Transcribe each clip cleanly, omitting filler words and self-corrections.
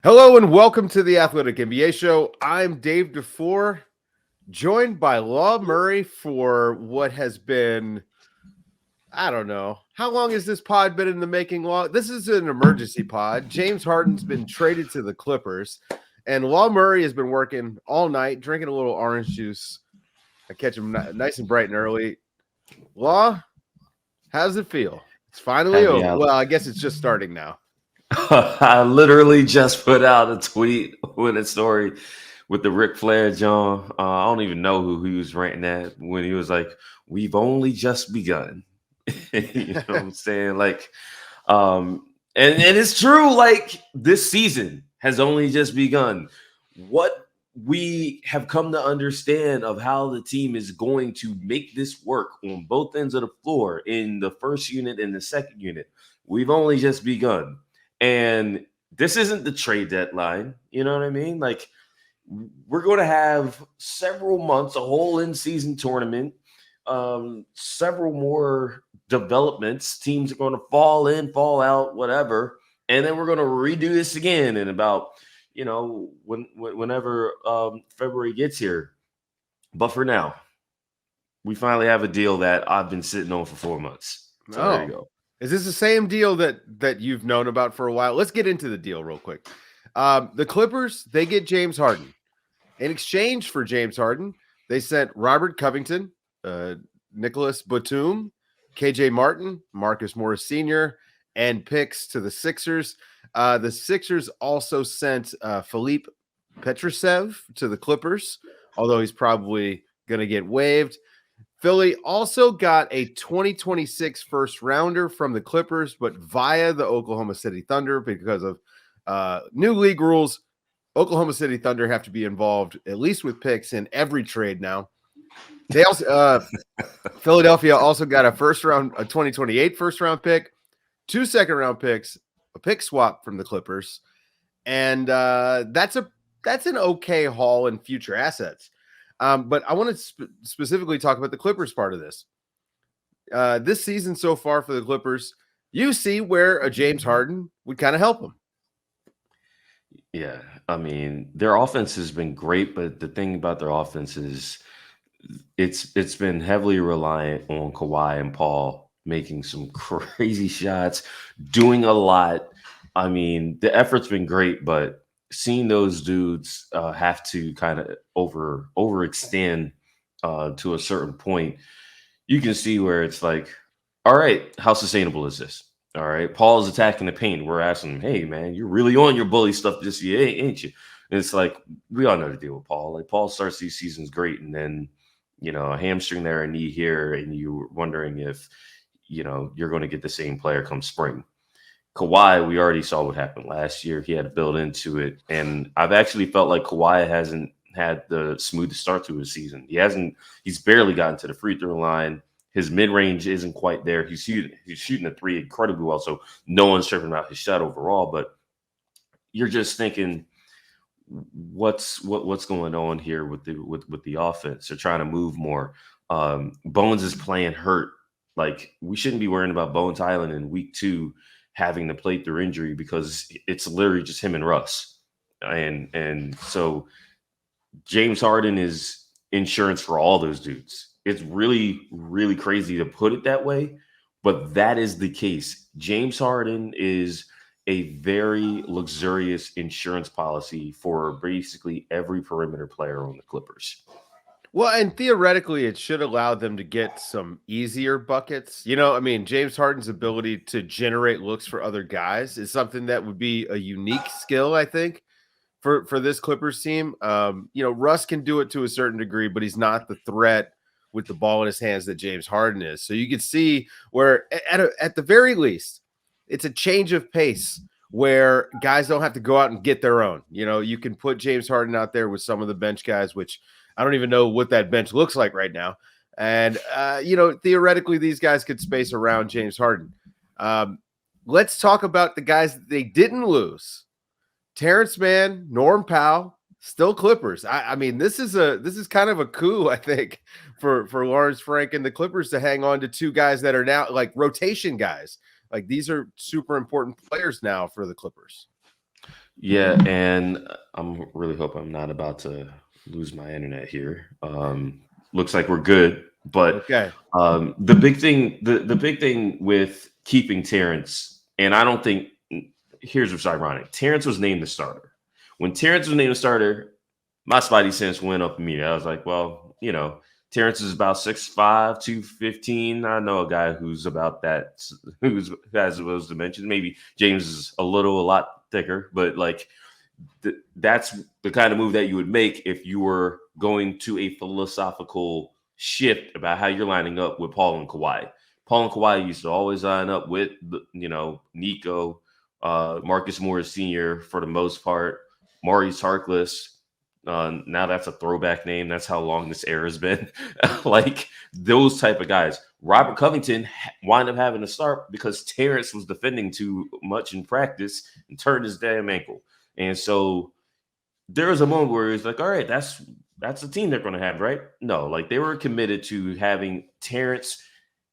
Hello and welcome to the Athletic NBA Show. I'm Dave DeFore, joined by Law Murray for what has been, I don't know, how long has this pod been in the making, Law? This is an emergency pod. James Harden's been traded to the Clippers, and Law Murray has been working all night, drinking a little orange juice. I catch him nice and bright and early. Law, how's it feel? It's finally Happy over. out. Well, I guess it's just starting now. I literally just put out a tweet with a story with the Ric Flair John. I don't even know who he was ranting at when he was like, "We've only just begun." You know what I'm saying? And it's true. Like this season has only just begun. What we have come to understand of how the team is going to make this work on both ends of the floor in the first unit and the second unit, we've only just begun. And this isn't the trade deadline. You know what I mean? Like we're going to have several months, a whole in-season tournament, several more developments. Teams are going to fall in, fall out, whatever, and then we're going to redo this again in about whenever February gets here. But for now, we finally have a deal that I've been sitting on for 4 months. So there you Oh, go. is this the same deal that you've known about for a while? Let's get into the deal real quick. The Clippers, they get James Harden. In exchange for James Harden, they sent Robert Covington, Nicholas Batum, KJ Martin, Marcus Morris Sr., and picks to the Sixers. The Sixers also sent Philippe Petrusev to the Clippers, although he's probably going to get waived. Philly also got a 2026 first rounder from the Clippers, but via the Oklahoma City Thunder because of new league rules. Oklahoma City Thunder have to be involved at least with picks in every trade now. They also Philadelphia also got a 2028 first round pick, 2 second round picks, a pick swap from the Clippers, and that's an okay haul in future assets. But I want to specifically talk about the Clippers part of this. This season so far for the Clippers, you see where a James Harden would kind of help them. Yeah, I mean, their offense has been great, but the thing about their offense is it's been heavily reliant on Kawhi and Paul making some crazy shots, doing a lot. I mean, the effort's been great, but seeing those dudes have to kind of overextend to a certain point, you can see where it's like, all right, how sustainable is this? All right, Paul's attacking the paint. We're asking him, hey man, you're really on your bully stuff this year, ain't you? And it's like we all know the deal with Paul. Like Paul starts these seasons great, and then a hamstring there, a knee here, and you're wondering if you're going to get the same player come spring. Kawhi, we already saw what happened last year. He had to build into it, and I've actually felt like Kawhi hasn't had the smoothest start to his season. He's barely gotten to the free throw line. His mid range isn't quite there. He's shooting a three incredibly well, so no one's tripping about his shot overall. But you're just thinking, what's going on here with the offense? They're trying to move more. Bones is playing hurt. Like we shouldn't be worrying about Bones Island in week 2 having to play through injury because it's literally just him and Russ. And so James Harden is insurance for all those dudes. It's really, really crazy to put it that way, but that is the case. James Harden is a very luxurious insurance policy for basically every perimeter player on the Clippers. Well, and theoretically, it should allow them to get some easier buckets. I mean, James Harden's ability to generate looks for other guys is something that would be a unique skill, I think, for this Clippers team. Russ can do it to a certain degree, but he's not the threat with the ball in his hands that James Harden is. So you can see where, at the very least, it's a change of pace where guys don't have to go out and get their own. You can put James Harden out there with some of the bench guys, which I don't even know what that bench looks like right now. And, theoretically, these guys could space around James Harden. Let's talk about the guys that they didn't lose. Terrence Mann, Norm Powell, still Clippers. I mean, this is kind of a coup, I think, for Lawrence Frank and the Clippers to hang on to 2 guys that are now like rotation guys. Like these are super important players now for the Clippers. Yeah, and I'm really hope I'm not about to lose my internet here. Looks like we're good, but Okay. the big thing with keeping Terrence, and I don't think here's what's ironic. Terrence was named the starter. When Terrence was named the starter, my spidey sense went up immediately. I was like, well, Terrence is about 6'5", 215. I know a guy who's about that, who has those dimensions. Maybe James is a lot thicker, but like that's the kind of move that you would make if you were going to a philosophical shift about how you're lining up with Paul and Kawhi. Paul and Kawhi used to always line up with, Nico, Marcus Morris Sr. for the most part, Maurice Harkless. Now that's a throwback name. That's how long this era has been. Like those type of guys. Robert Covington wound up having to start because Terrence was defending too much in practice and turned his damn ankle. And so there was a moment where it's like, all right, that's the team they're going to have, right? No, like they were committed to having Terrence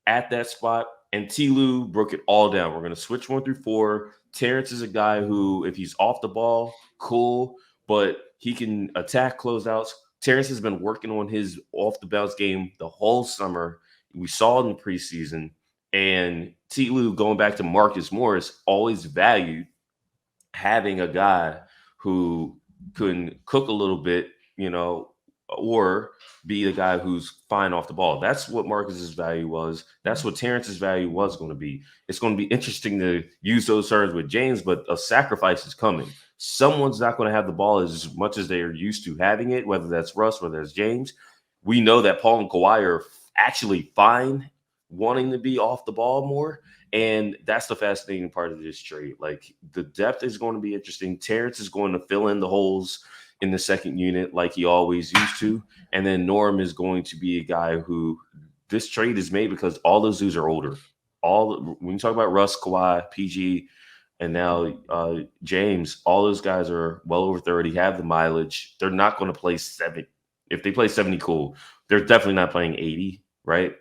at that spot, and T. Lue broke it all down. We're going to switch 1 through 4. Terrence is a guy who, if he's off the ball, cool, but he can attack closeouts. Terrence has been working on his off the bounce game the whole summer. We saw it in the preseason, and T. Lue, going back to Marcus Morris, always valued having a guy who can cook a little bit, or be the guy who's fine off the ball. That's what Marcus's value was. That's what Terrence's value was going to be. It's going to be interesting to use those terms with James, but a sacrifice is coming. Someone's not going to have the ball as much as they are used to having it, whether that's Russ, whether that's James. We know that Paul and Kawhi are actually fine wanting to be off the ball more. And that's the fascinating part of this trade. Like the depth is going to be interesting. Terrence is going to fill in the holes in the second unit like he always used to. And then Norm is going to be a guy who this trade is made because all those dudes are older. When you talk about Russ, Kawhi, PG, and now James, all those guys are well over 30, have the mileage. They're not going to play 70. If they play 70, cool. They're definitely not playing 80, right?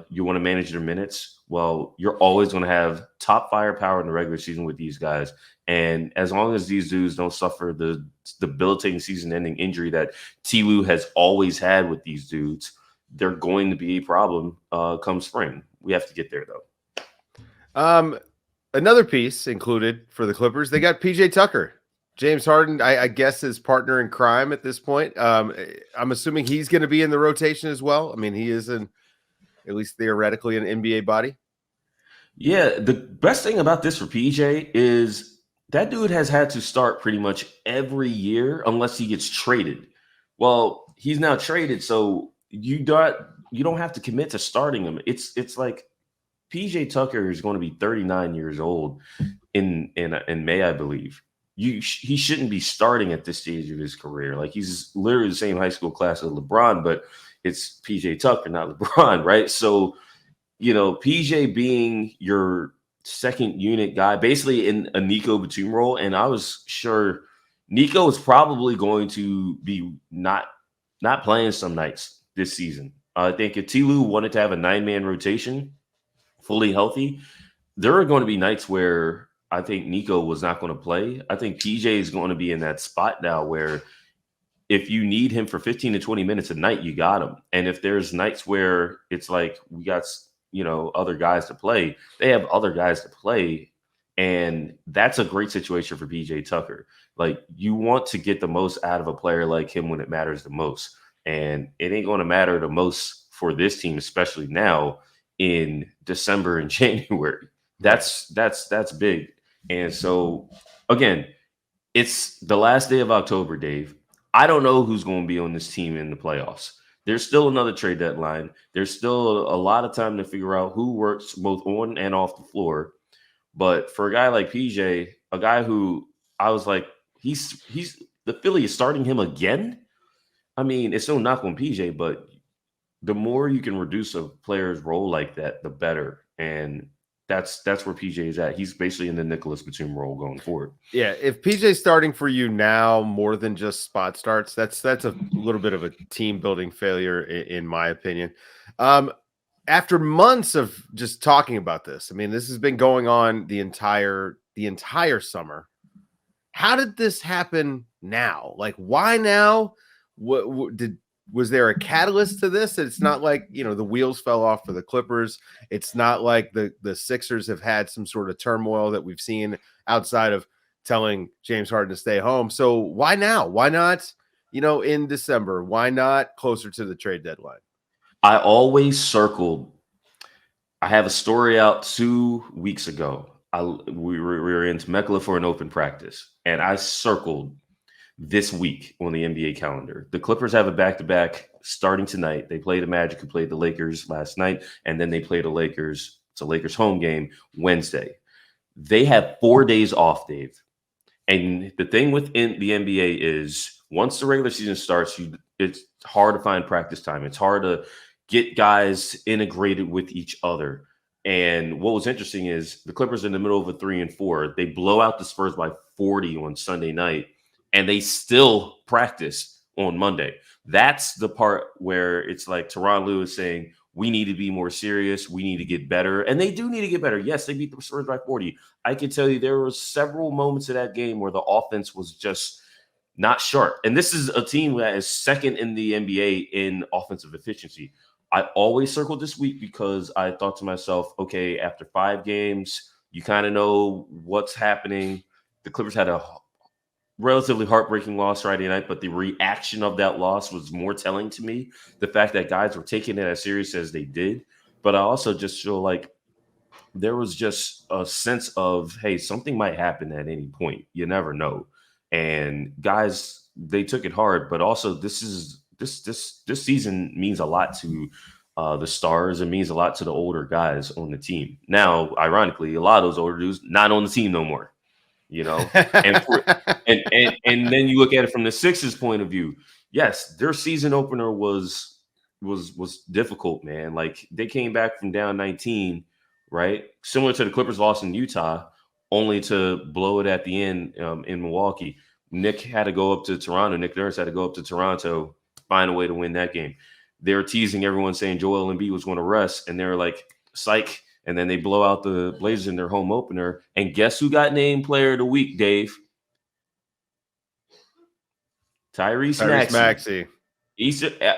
You want to manage their minutes. Well, you're always going to have top firepower in the regular season with these guys. And as long as these dudes don't suffer the debilitating season-ending injury that T. Lue has always had with these dudes, they're going to be a problem come spring. We have to get there, though. Another piece included for the Clippers, they got PJ Tucker. James Harden, I guess, his partner in crime at this point. I'm assuming he's going to be in the rotation as well. I mean, he is at least theoretically, an NBA body. Yeah, the best thing about this for PJ is that dude has had to start pretty much every year unless he gets traded. Well, he's now traded, so you don't have to commit to starting him. It's like PJ Tucker is going to be 39 years old in May, I believe. He shouldn't be starting at this stage of his career. Like he's literally the same high school class as LeBron, but it's PJ Tucker, not LeBron, right? So, PJ being your second unit guy, basically in a Nico Batum role, and I was sure Nico is probably going to be not playing some nights this season. I think if T. Lue wanted to have a 9-man rotation, fully healthy, there are going to be nights where I think Nico was not going to play. I think PJ is going to be in that spot now where if you need him for 15 to 20 minutes a night, you got him. And if there's nights where it's like we got, other guys to play, they have other guys to play. And that's a great situation for PJ Tucker. Like you want to get the most out of a player like him when it matters the most. And it ain't going to matter the most for this team, especially now in December and January. That's big. And so again, it's the last day of October, Dave. I don't know who's going to be on this team in the playoffs. There's still another trade deadline. There's still a lot of time to figure out who works both on and off the floor. But for a guy like PJ, a guy who I was like, he's the Philly is starting him again. I mean, it's no knock on PJ, but the more you can reduce a player's role like that, the better. And that's where PJ is at. He's basically in the Nicholas Batum role going forward. Yeah, if PJ's starting for you now more than just spot starts, that's a little bit of a team building failure in my opinion. After months of just talking about this, I mean, this has been going on the entire summer. how did this happen now? Like, why now? Was there a catalyst to this? It's not like, the wheels fell off for the Clippers. It's not like the Sixers have had some sort of turmoil that we've seen outside of telling James Harden to stay home. So why now? Why not, in December? Why not closer to the trade deadline? I always circled. I have a story out 2 weeks ago. We were in Temecula for an open practice, and I circled this week on the NBA calendar. The Clippers have a back-to-back starting tonight. They play the Magic, who played the Lakers last night, and then they play the Lakers. It's a Lakers home game Wednesday. They have 4 days off, Dave. And the thing within the NBA is once the regular season starts, it's hard to find practice time. It's hard to get guys integrated with each other. And what was interesting is the Clippers in the middle of a 3-4. They blow out the Spurs by 40 on Sunday night, and they still practice on Monday. That's the part where it's like Tyronn Lue saying, we need to be more serious. We need to get better. And they do need to get better. Yes, they beat the Spurs by 40. I can tell you there were several moments of that game where the offense was just not sharp. And this is a team that is second in the NBA in offensive efficiency. I always circled this week because I thought to myself, okay, after 5 games, you kind of know what's happening. The Clippers had a relatively heartbreaking loss Friday night, but the reaction of that loss was more telling to me. The fact that guys were taking it as serious as they did. But I also just feel like there was just a sense of, hey, something might happen at any point. You never know. And guys, they took it hard, but also this season means a lot to the stars. It means a lot to the older guys on the team. Now, ironically, a lot of those older dudes not on the team no more. And and then you look at it from the Sixers' point of view. Yes, their season opener was difficult, man. Like they came back from down 19, right? Similar to the Clippers loss in Utah, only to blow it at the end in Milwaukee. Nick had to go up to Toronto. Nick Nurse had to go up to Toronto, find a way to win that game. They were teasing everyone saying Joel Embiid was going to rest, and they were like, psych. And then they blow out the Blazers in their home opener. And guess who got named Player of the Week, Dave? Tyrese Maxey.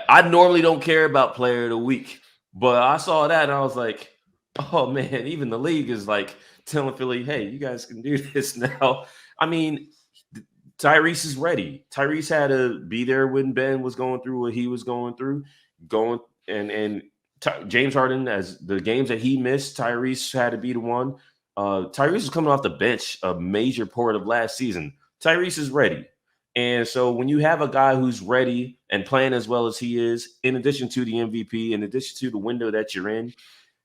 I normally don't care about Player of the Week, but I saw that and I was like, oh man, even the league is like telling Philly, hey, you guys can do this now. I mean, Tyrese is ready. Tyrese had to be there when Ben was going through what he was going through, James Harden, as the games that he missed, Tyrese had to be the one. Tyrese is coming off the bench, a major part of last season. Tyrese is ready. And so when you have a guy who's ready and playing as well as he is, in addition to the MVP, in addition to the window that you're in,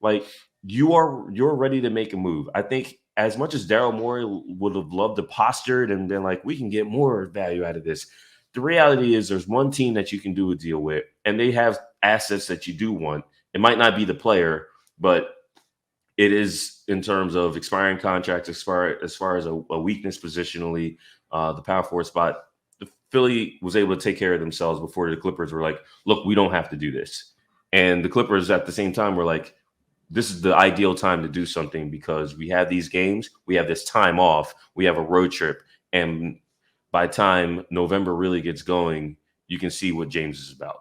like you're ready to make a move. I think as much as Daryl Morey would have loved to posture it and been like, we can get more value out of this. The reality is there's one team that you can do a deal with, and they have assets that you do want. It might not be the player, but it is in terms of expiring contracts, as far as a weakness positionally, the power forward spot. The Philly was able to take care of themselves before the Clippers were like, look, we don't have to do this. And the Clippers at the same time were like, this is the ideal time to do something because we have these games, we have this time off, we have a road trip. And by time November really gets going, you can see what James is about.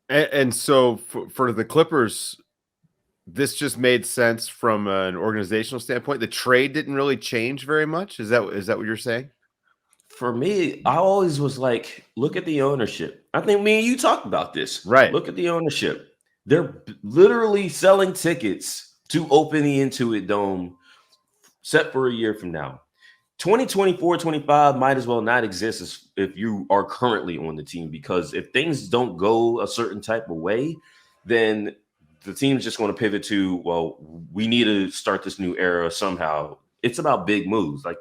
And so for the Clippers, this just made sense from an organizational standpoint. The trade didn't really change very much. Is that what you're saying? For me, I always was like, look at the ownership. I think me and you talked about this. Right. Look at the ownership. They're literally selling tickets to open the Intuit Dome set for a year from now. 2024-25 might as well not exist if you are currently on the team, because if things don't go a certain type of way, then the team's just going to pivot to, well, we need to start this new era somehow. It's about big moves. Like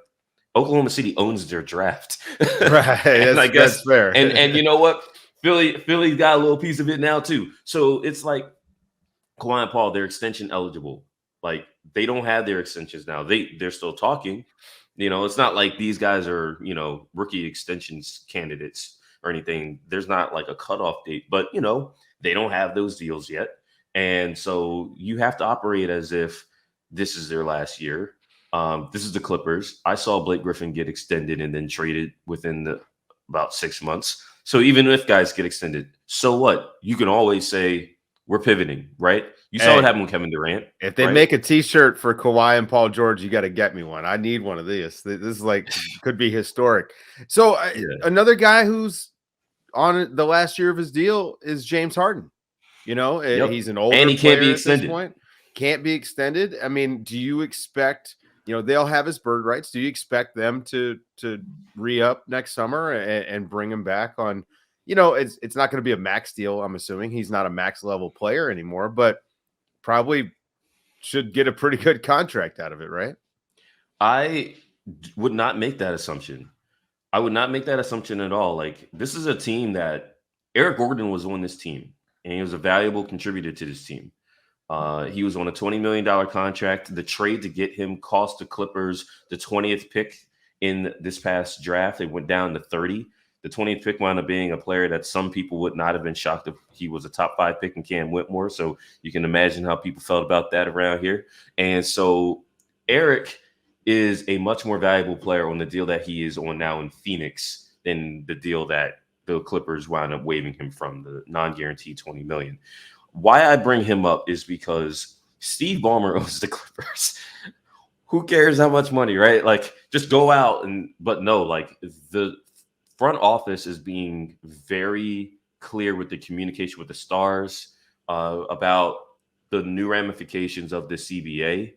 Oklahoma City owns their draft. Right. And I guess that's fair. and you know what? Philly got a little piece of it now too. So it's like Kawhi and Paul, they're extension eligible. Like they don't have their extensions now. They're still talking. It's not like these guys are, rookie extensions candidates or anything. There's not like a cutoff date, but they don't have those deals yet. And so you have to operate as if this is their last year. This is the Clippers. I saw Blake Griffin get extended and then traded within about 6 months. So even if guys get extended, so what? You can always say we're pivoting, right? You saw what Hey, happened with Kevin Durant, if they right? make a T-shirt for Kawhi and Paul George, you got to get me one. I need one of these. This is like could be historic. So Yeah. another guy who's on the last year of his deal is James Harden. You know, Yep. he's an And older he can't be player at this extended. point. Can't be extended. I mean, do you expect, they'll have his bird rights. Do you expect them to re-up next summer and bring him back on, it's not going to be a max deal, I'm assuming. He's not a max level player anymore, but probably should get a pretty good contract out of it, right? I would not make that assumption. I would not make that assumption at all. Like, this is a team that Eric Gordon was on this team, and he was a valuable contributor to this team. He was on a $20 million contract. The trade to get him cost the Clippers the 20th pick in this past draft. They went down to 30. The 20th pick wound up being a player that some people would not have been shocked if he was a top 5 pick in Cam Whitmore. So you can imagine how people felt about that around here. And so Eric is a much more valuable player on the deal that he is on now in Phoenix than the deal that the Clippers wound up waiving him from, the non-guaranteed $20 million. Why I bring him up is because Steve Ballmer owns the Clippers. Who cares how much money, right? Like, just go out but no, like, the front office is being very clear with the communication with the stars about the new ramifications of the CBA,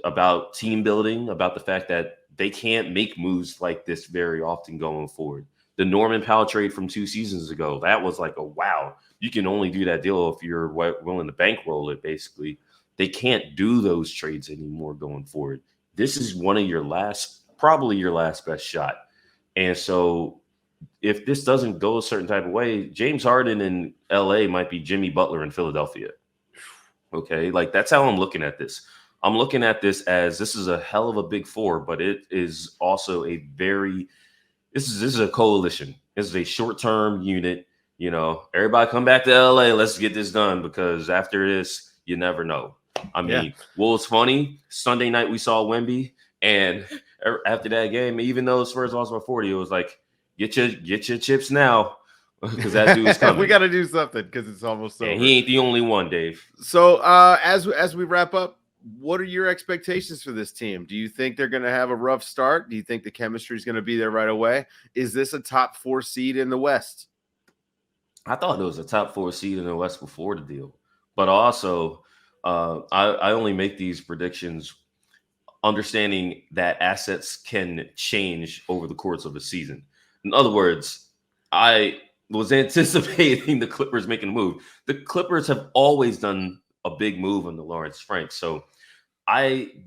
about team building, about the fact that they can't make moves like this very often going forward. The Norman Powell trade from 2 seasons ago, that was like a wow. You can only do that deal if you're willing to bankroll it, basically. They can't do those trades anymore going forward. This is one of probably your last best shot. And so if this doesn't go a certain type of way, James Harden in LA might be Jimmy Butler in Philadelphia. Okay, like, that's how I'm looking at this. I'm looking at this as this is a hell of a big four, but it is also this is a coalition. This is a short-term unit. Everybody come back to LA. Let's get this done, because after this, you never know. I mean, What was funny, Sunday night we saw Wemby, and after that game, even though Spurs lost by 40, it was like, get your chips now, because that dude's coming. We got to do something because it's almost over. And he ain't the only one, Dave. So as we wrap up, what are your expectations for this team? Do you think they're going to have a rough start? Do you think the chemistry is going to be there right away? Is this a top 4 seed in the West? I thought it was a top 4 seed in the West before the deal, but also I only make these predictions understanding that assets can change over the course of a season. In other words, I was anticipating the Clippers making a move. The Clippers have always done a big move on the Lawrence Frank. So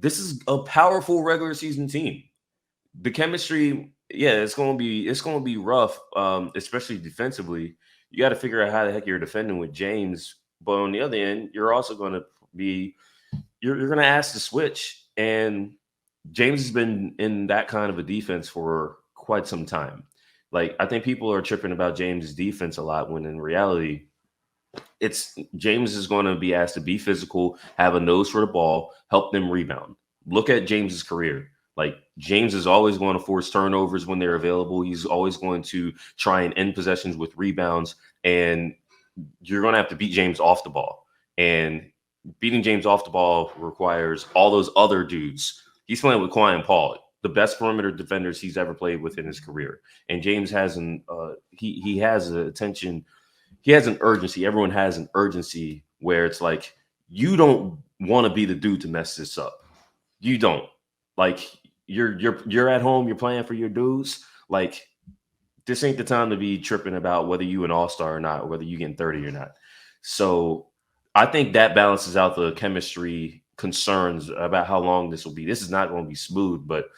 this is a powerful regular season team. The chemistry, yeah, it's gonna be rough, especially defensively. You got to figure out how the heck you're defending with James. But on the other end, you're also going to you're going to ask to switch. And James has been in that kind of a defense for quite some time. Like, I think people are tripping about James' defense a lot, when in reality, it's James is going to be asked to be physical, have a nose for the ball, help them rebound. Look at James's career. Like, James is always going to force turnovers when they're available. He's always going to try and end possessions with rebounds. And you're going to have to beat James off the ball. And beating James off the ball requires all those other dudes. He's playing with Kawhi and Paul, the best perimeter defenders he's ever played with in his career. And James has he has an attention. He has an urgency. Everyone has an urgency where it's like, you don't want to be the dude to mess this up. You don't. Like, you're at home, you're playing for your dudes. Like, this ain't the time to be tripping about whether you an all-star or not, or whether you getting 30 or not. So I think that balances out the chemistry concerns about how long this will be. This is not going to be smooth, but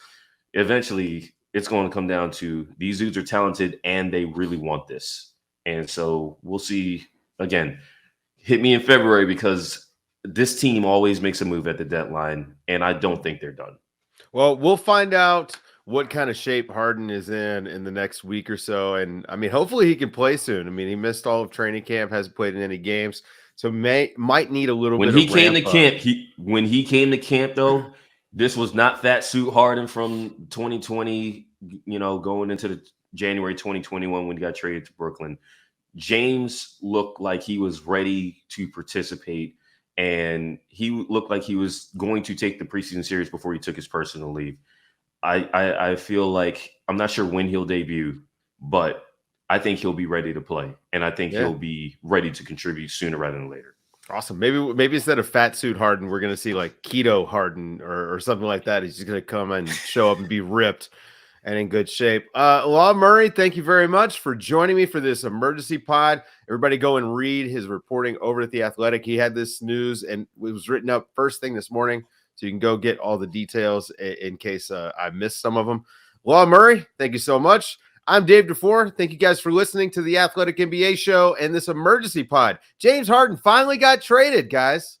eventually it's going to come down to these dudes are talented and they really want this. And so we'll see. Again, hit me in February, because this team always makes a move at the deadline, and I don't think they're done. Well, we'll find out what kind of shape Harden is in the next week or so. And I mean, hopefully he can play soon. I mean, he missed all of training camp, hasn't played in any games, so might need a little when bit he of came to ramp up. camp. When he came to camp, though, This was not fat suit Harden from 2020, going into the January 2021 when he got traded to Brooklyn. James looked like he was ready to participate, and he looked like he was going to take the preseason series before he took his personal leave. I feel like I'm not sure when he'll debut, but I think he'll be ready to play, and I think he'll be ready to contribute sooner rather than later. Awesome. Maybe instead of fat suit Harden, we're gonna see like keto Harden or something like that. He's just gonna come and show up and be ripped and in good shape. Law Murray, thank you very much for joining me for this emergency pod. Everybody go and read his reporting over at The Athletic. He had this news and it was written up first thing this morning, so you can go get all the details in case I missed some of them. Law Murray, thank you so much. I'm Dave DeFore. Thank you guys for listening to the Athletic NBA show and this emergency pod. James Harden finally got traded, guys.